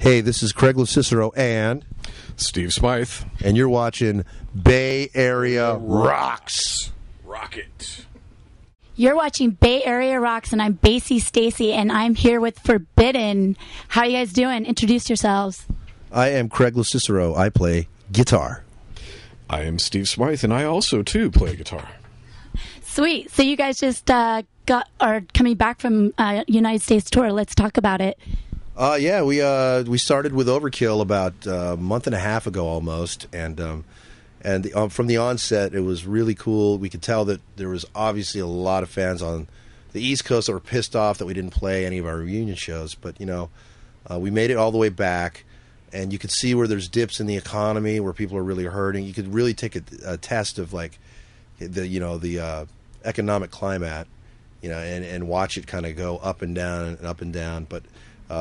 Hey, this is Craig Locicero and Steve Smyth. And you're watching Bay Area Rocks. Rocket. You're watching Bay Area Rocks, and I'm Bassy, Stacy, and I'm here with Forbidden. How are you guys doing? Introduce yourselves. I am Craig Locicero. I play guitar. I am Steve Smyth, and I also, too, play guitar. Sweet. So you guys just are coming back from United States tour. Let's talk about it. Yeah, we started with Overkill about a month and a half ago almost, and from the onset, it was really cool. We could tell that there was obviously a lot of fans on the East Coast that were pissed off that we didn't play any of our reunion shows, but we made it all the way back, and you could see where there's dips in the economy, where people are really hurting. You could really take a test of like the economic climate, and watch it kind of go up and down and up and down, but.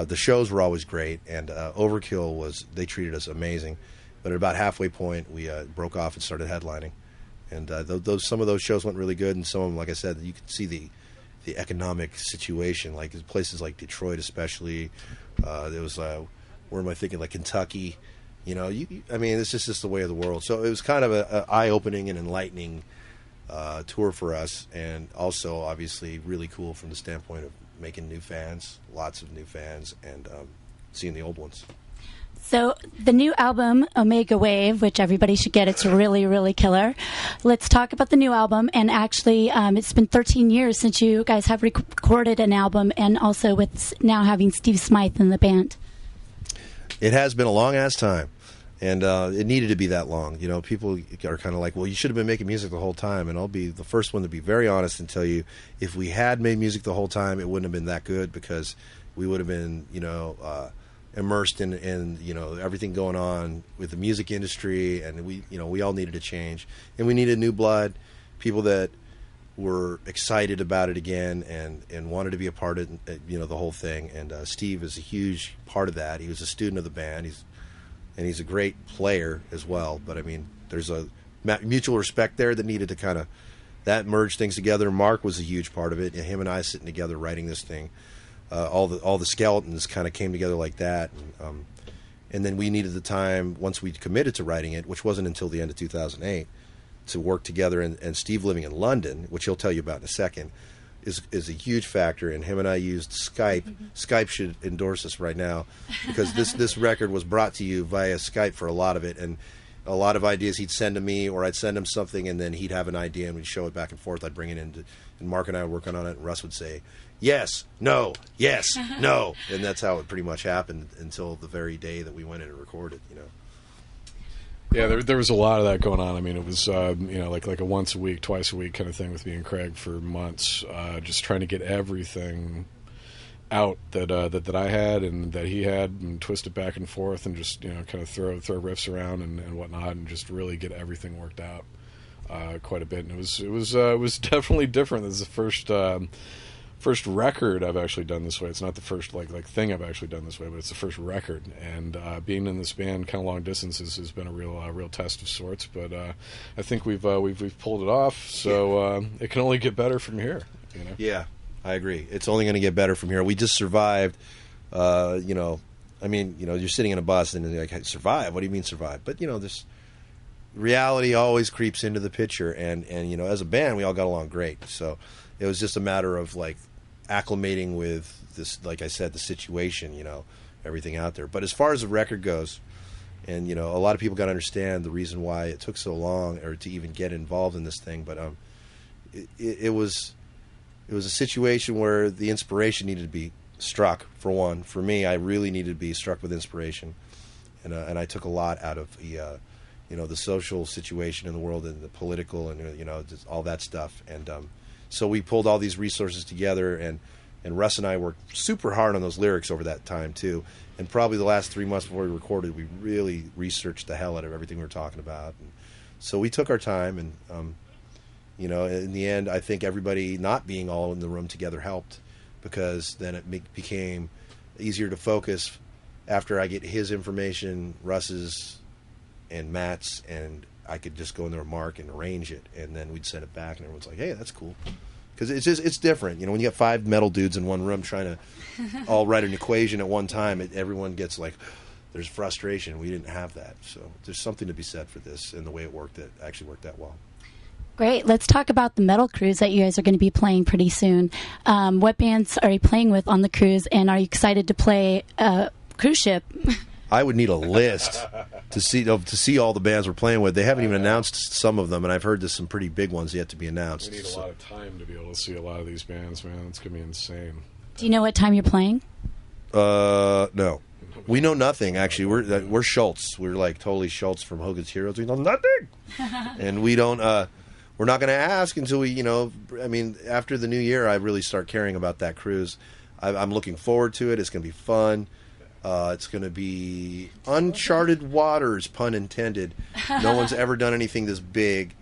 The shows were always great, and Overkill they treated us amazing. But at about halfway point, we broke off and started headlining, and some of those shows went really good, and some of them, like I said, you could see the economic situation, like places like Detroit, especially. There was where am I thinking, like Kentucky, it's just the way of the world. So it was kind of an eye-opening and enlightening tour for us, and also obviously really cool from the standpoint of making new fans, lots of new fans, and seeing the old ones. So the new album, Omega Wave, which everybody should get, it's really, really killer. Let's talk about the new album. And actually, it's been 13 years since you guys have recorded an album, and also with now having Steve Smyth in the band. It has been a long-ass time. And it needed to be that long. People are kind of like, well, you should have been making music the whole time. And I'll be the first one to be very honest and tell you, if we had made music the whole time, it wouldn't have been that good, because we would have been, immersed in everything going on with the music industry. And we all needed a change. And we needed new blood, people that were excited about it again and wanted to be a part of, the whole thing. And Steve is a huge part of that. He was a student of the band. He's a great player as well, but I mean, there's a mutual respect there that needed to that merged things together. Mark was a huge part of it, and him and I sitting together writing this thing. All the skeletons kind of came together like that, and then we needed the time once we committed to writing it, which wasn't until the end of 2008, to work together. And Steve living in London, which he'll tell you about in a second, is a huge factor, and him and I used Skype. Mm-hmm. Skype should endorse us right now, because this record was brought to you via Skype for a lot of it, and a lot of ideas he'd send to me, or I'd send him something, and then he'd have an idea, and we'd show it back and forth. I'd bring it in, and Mark and I would work on it, and Russ would say, yes, no, yes, no, and that's how it pretty much happened until the very day that we went in and recorded, Yeah, there was a lot of that going on. I mean, it was like a once a week, twice a week kind of thing with me and Craig for months, just trying to get everything out that I had and that he had, and twist it back and forth, and just kind of throw riffs around and whatnot, and just really get everything worked out quite a bit. And it was definitely different. This is the first record I've actually done this way. It's not the first like thing I've actually done this way, but it's the first record. And being in this band kind of long distances has been a real test of sorts. But I think we've pulled it off. So it can only get better from here. Yeah, I agree. It's only going to get better from here. We just survived. You're sitting in a bus and you're like, survive? What do you mean survive? But this reality always creeps into the picture. And as a band, we all got along great. So it was just a matter of like acclimating with this, like I said, the situation, everything out there. But as far as the record goes, and a lot of people got to understand the reason why it took so long or to even get involved in this thing. But it was a situation where the inspiration needed to be struck. For one, for me, I really needed to be struck with inspiration, and I took a lot out of the social situation in the world and the political and just all that stuff. And so we pulled all these resources together, and Russ and I worked super hard on those lyrics over that time too. And probably the last 3 months before we recorded, we really researched the hell out of everything we were talking about. And so we took our time, and in the end, I think everybody not being all in the room together helped, because then it became easier to focus after I get his information, Russ's and Matt's, and I could just go in there, Mark, and arrange it, and then we'd send it back, and everyone's like, hey, that's cool. because it's different. You know, when you got 5 metal dudes in one room trying to all write an equation at one time, everyone gets like, there's frustration. We didn't have that, so there's something to be said for this and the way it worked. It actually worked out well. Great. Let's talk about the metal cruise that you guys are going to be playing pretty soon. What bands are you playing with on the cruise, and are you excited to play a cruise ship? I would need a list to see all the bands we're playing with. They haven't even announced some of them, and I've heard there's some pretty big ones yet to be announced. We need a lot of time to be able to see a lot of these bands, man. It's going to be insane. Do you know what time you're playing? No. We know nothing, actually. We're Schultz. We're like totally Schultz from Hogan's Heroes. We know nothing. And we don't, we're not going to ask until we, you know, I mean, after the new year, I really start caring about that cruise. I'm looking forward to it. It's going to be fun. It's going to be uncharted waters, pun intended. No one's ever done anything this big,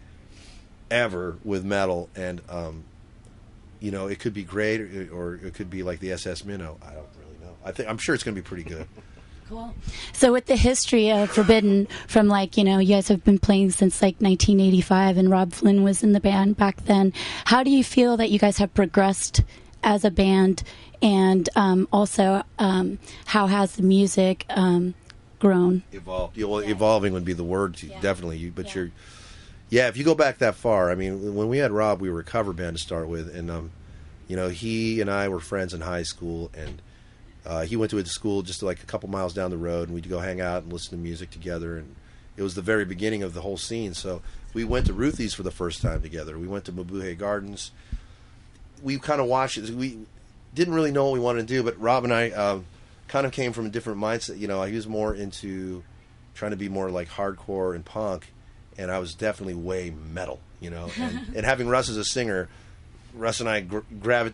ever, with metal. And, you know, it could be great, or it could be like the SS Minnow. I don't really know. I'm sure it's going to be pretty good. Cool. So with the history of Forbidden, from like, you know, you guys have been playing since like 1985, and Rob Flynn was in the band back then. How do you feel that you guys have progressed as a band, and also how has the music grown? Evolved. Evolving would be the word, definitely. But if you go back that far, I mean, when we had Rob, we were a cover band to start with, and you know, he and I were friends in high school, and he went to a school just like a couple miles down the road, and we'd go hang out and listen to music together, and it was the very beginning of the whole scene. So we went to Ruthie's for the first time together. We went to Mabuhay Gardens. We kind of watched it. We didn't really know what we wanted to do, but Rob and I kind of came from a different mindset. You know, he was more into trying to be more like hardcore and punk, and I was definitely way metal, you know. And having Russ as a singer, Russ and I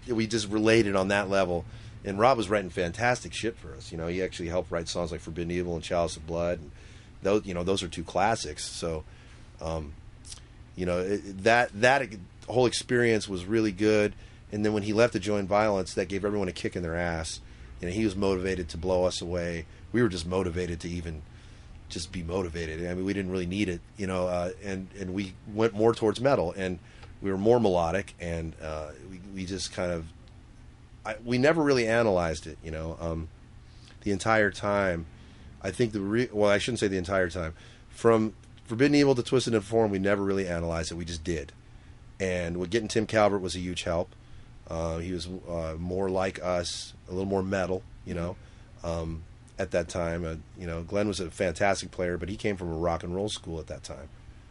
we just related on that level. And Rob was writing fantastic shit for us. You know, he actually helped write songs like Forbidden Evil and Chalice of Blood. And those, you know, those are 2 classics. So, you know, that whole experience was really good. And then when he left to join Violence, that gave everyone a kick in their ass. You know, he was motivated to blow us away. We were just motivated to even just be motivated. I mean, we didn't really need it, you know. And we went more towards metal, and we were more melodic, and we just kind of. We never really analyzed it, you know, the entire time. I think I shouldn't say the entire time. From Forbidden Evil to Twisted and Form, we never really analyzed it. We just did. And getting Tim Calvert was a huge help. He was more like us, a little more metal, you know, at that time. You know, Glenn was a fantastic player, but he came from a rock and roll school at that time.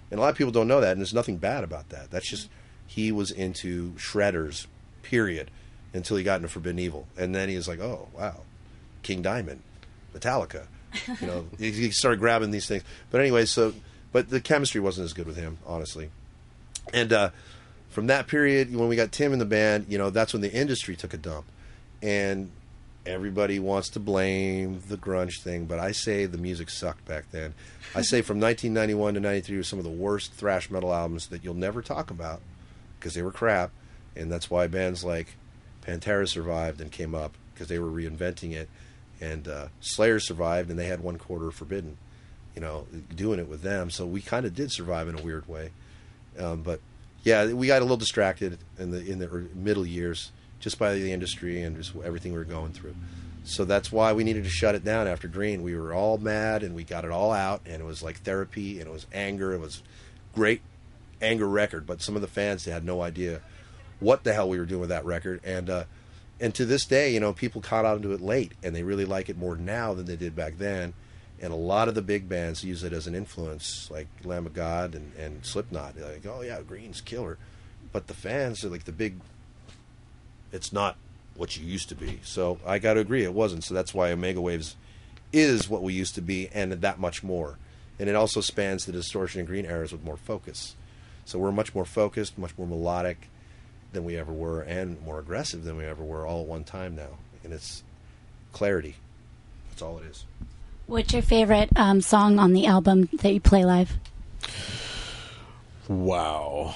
And a lot of people don't know that, and there's nothing bad about that. That's just, he was into shredders, period. Until he got into Forbidden Evil, and then he was like, "Oh wow, King Diamond, Metallica," you know. He started grabbing these things. But anyway, but the chemistry wasn't as good with him, honestly. And from that period, when we got Tim in the band, you know, that's when the industry took a dump, and everybody wants to blame the grunge thing. But I say the music sucked back then. I say from 1991 to '93 was some of the worst thrash metal albums that you'll never talk about because they were crap, and that's why bands like Pantera survived and came up because they were reinventing it, and Slayer survived, and they had 1/4 Forbidden, you know, doing it with them. So we kind of did survive in a weird way, but yeah, we got a little distracted in the middle years just by the industry and just everything we were going through. So that's why we needed to shut it down after Green. We were all mad, and we got it all out, and it was like therapy, and it was anger. It was great anger record, but some of the fans, they had no idea what the hell we were doing with that record, and to this day, you know, people caught on to it late, and they really like it more now than they did back then. And a lot of the big bands use it as an influence, like Lamb of God and Slipknot. They're like, "Oh yeah, Green's killer," but the fans are like it's not what you used to be. So I got to agree, it wasn't. So that's why Omega Waves is what we used to be, and that much more. And it also spans the Distortion and Green eras with more focus. So we're much more focused, much more melodic than we ever were, and more aggressive than we ever were, all at one time now. And it's clarity. That's all it is. What's your favorite song on the album that you play live? Wow.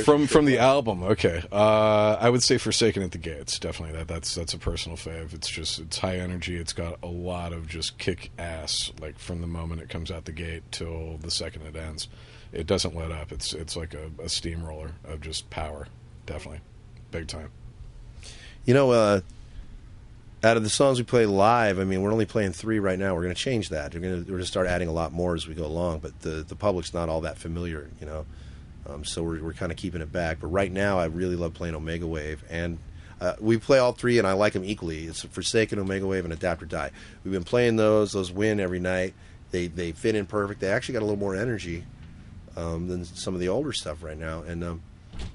From the album, okay. I would say Forsaken at the Gates. Definitely, that's a personal fave. It's high energy. It's got a lot of just kick ass, like from the moment it comes out the gate till the second it ends. it doesn't let up. It's like a steamroller of just power, definitely, big time. Out of the songs we play live, I mean, we're only playing 3 right now. We're going to change that. We're going to start adding a lot more as we go along. But the public's not all that familiar, so we're kind of keeping it back. But right now, I really love playing Omega Wave, and we play all 3, and I like them equally. It's Forsaken, Omega Wave, and Adapt or Die. We've been playing those. Those win every night. They fit in perfect. They actually got a little more energy than some of the older stuff right now. And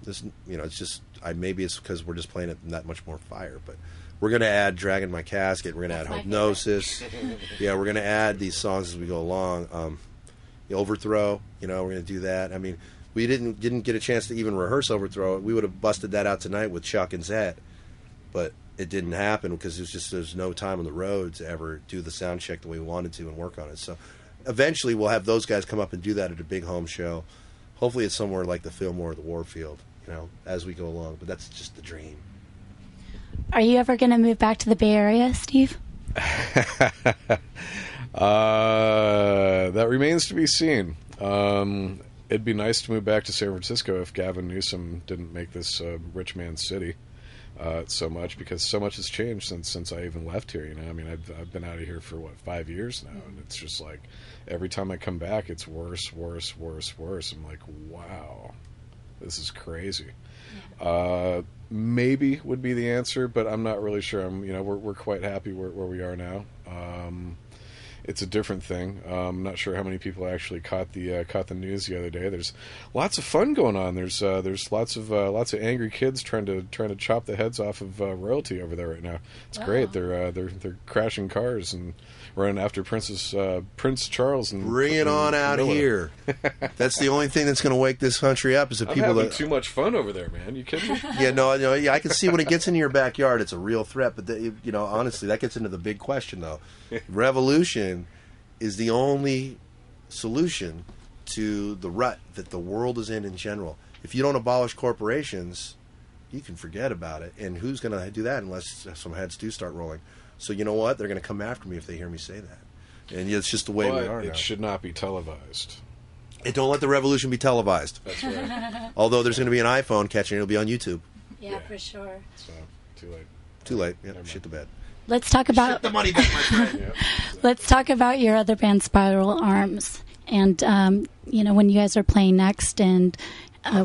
this, it's just maybe it's because we're just playing it that much more fire, but. We're going to add Dragging My Casket. We're going to add Hypnosis. Yeah, we're going to add these songs as we go along. The Overthrow, we're going to do that. I mean, we didn't get a chance to even rehearse Overthrow. We would have busted that out tonight with Chuck and Zed, but it didn't happen because there's no time on the road to ever do the sound check the way we wanted to and work on it. So eventually we'll have those guys come up and do that at a big home show. Hopefully it's somewhere like the Fillmore or the Warfield, as we go along. But that's just the dream. Are you ever going to move back to the Bay Area, Steve? That remains to be seen. It'd be nice to move back to San Francisco if Gavin Newsom didn't make this rich man's city so much, because so much has changed since I even left here. I mean, I've been out of here for 5 years now, and it's just like every time I come back, it's worse. I'm like, wow, this is crazy. Maybe would be the answer, but I'm not really sure. We're quite happy where we are now. It's a different thing. I'm not sure how many people actually caught the news the other day. There's lots of fun going on. There's lots of angry kids trying to chop the heads off of royalty over there right now. It's great. They're crashing cars and running after Prince Charles and bring it on out here. That's the only thing that's going to wake this country up is if people having too much fun over there, man. You kidding me? Yeah, no, I can see when it gets into your backyard, it's a real threat. But honestly, that gets into the big question though. Revolution is the only solution to the rut that the world is in general. If you don't abolish corporations, you can forget about it. And who's going to do that unless some heads do start rolling? So you know what? They're going to come after me if they hear me say that. And it's just the way we are now. It should not be televised. And don't let the revolution be televised. That's right. Although there's going to be an iPhone catching it. It'll be on YouTube. Yeah, for sure. So, too late. Too late. Yeah, shit the bed. Let's talk about shit the money bed, my friend. Yeah. Let's talk about your other band, Spiral Arms, and when you guys are playing next, and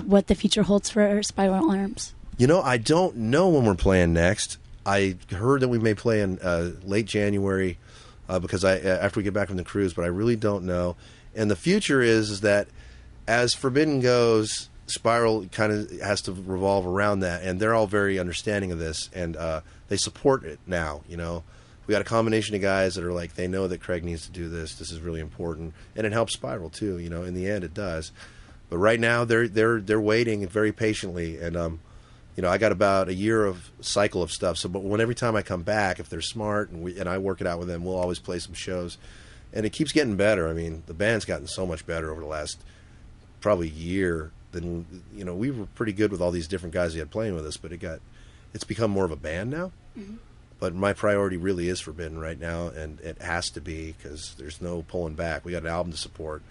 what the future holds for Spiral Arms. I don't know when we're playing next. I heard that we may play in late January because after we get back from the cruise, but I really don't know. And the future is that as Forbidden goes, Spiral kind of has to revolve around that, and they're all very understanding of this, and they support it now. We got a combination of guys that are like, they know that Craig needs to do this. This is really important, and it helps Spiral too. In the end, it does. But right now, they're waiting very patiently, and I got about a year of cycle of stuff. So, but every time I come back, if they're smart and I work it out with them, we'll always play some shows, and it keeps getting better. I mean, the band's gotten so much better over the last probably year. Than we were pretty good with all these different guys we had playing with us, but it's become more of a band now. Mm-hmm. But my priority really is Forbidden right now, and it has to be because there's no pulling back. We got an album to support,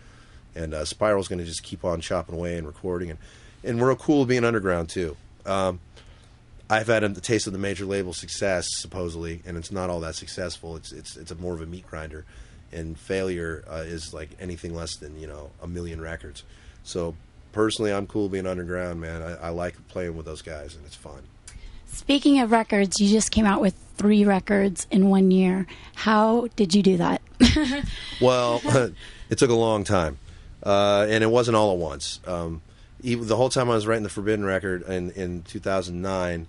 and Spiral's going to just keep on chopping away and recording, and we're cool being underground too. I've had a taste of the major label success supposedly, and it's not all that successful. It's a more of a meat grinder, and failure is like anything less than 1 million records. So personally, I'm cool being underground, man. I like playing with those guys, and it's fun. Speaking of records, you just came out with 3 records in 1 year. How did you do that? Well, it took a long time, and it wasn't all at once. Even the whole time I was writing the Forbidden record in 2009,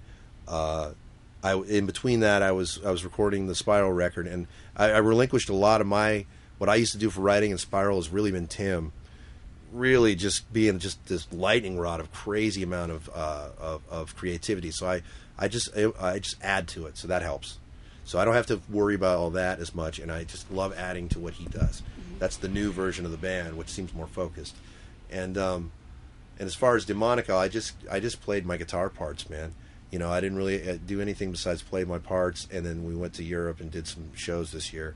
in between that I was recording the Spiral record, and I relinquished a lot of what I used to do for writing, and Spiral has really been Tim. Really just being just this lightning rod of crazy amount of creativity. So I just add to it, so that helps. So I don't have to worry about all that as much, and I just love adding to what he does. That's the new version of the band, which seems more focused. And as far as Demonico, I just played my guitar parts, man. I didn't really do anything besides play my parts, and then we went to Europe and did some shows this year.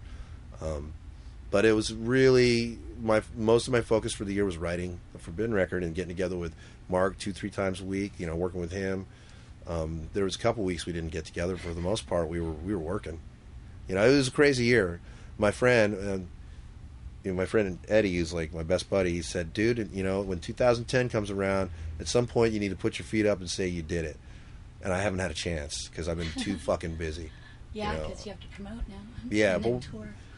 But it was really most of my focus for the year was writing the Forbidden record and getting together with Mark 2-3 times a week. Working with him. There was a couple weeks we didn't get together. For the most part, we were working. It was a crazy year. My friend, my friend Eddie, who's like my best buddy, he said, "Dude, when 2010 comes around, at some point you need to put your feet up and say you did it." And I haven't had a chance because I've been too fucking busy. Yeah, because you have to promote now. Yeah,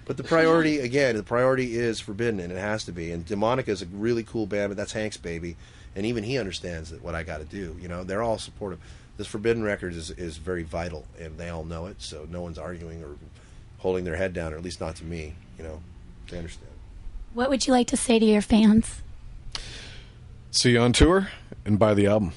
but the priority is Forbidden, and it has to be. And Demonica is a really cool band, but that's Hank's baby, and even he understands that what I got to do. They're all supportive. This Forbidden record is very vital, and they all know it, so no one's arguing or holding their head down, or at least not to me. They understand. What would you like to say to your fans? See you on tour and buy the album.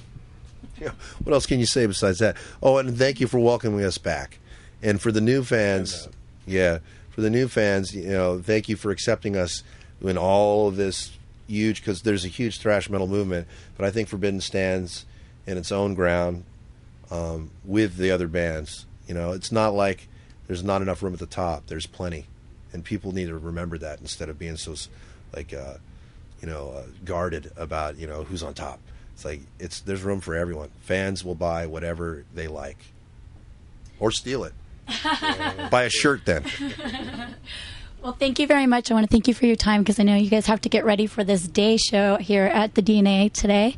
Yeah. What else can you say besides that? Oh, and thank you for welcoming us back. And for the new fans, thank you for accepting us in all of this huge, because there's a huge thrash metal movement, but I think Forbidden stands in its own ground with the other bands. It's not like there's not enough room at the top. There's plenty, and people need to remember that instead of being so guarded about who's on top. It's like there's room for everyone. Fans will buy whatever they like, or steal it. Buy a shirt then. Well, thank you very much. I want to thank you for your time, because I know you guys have to get ready for this day show here at the DNA today.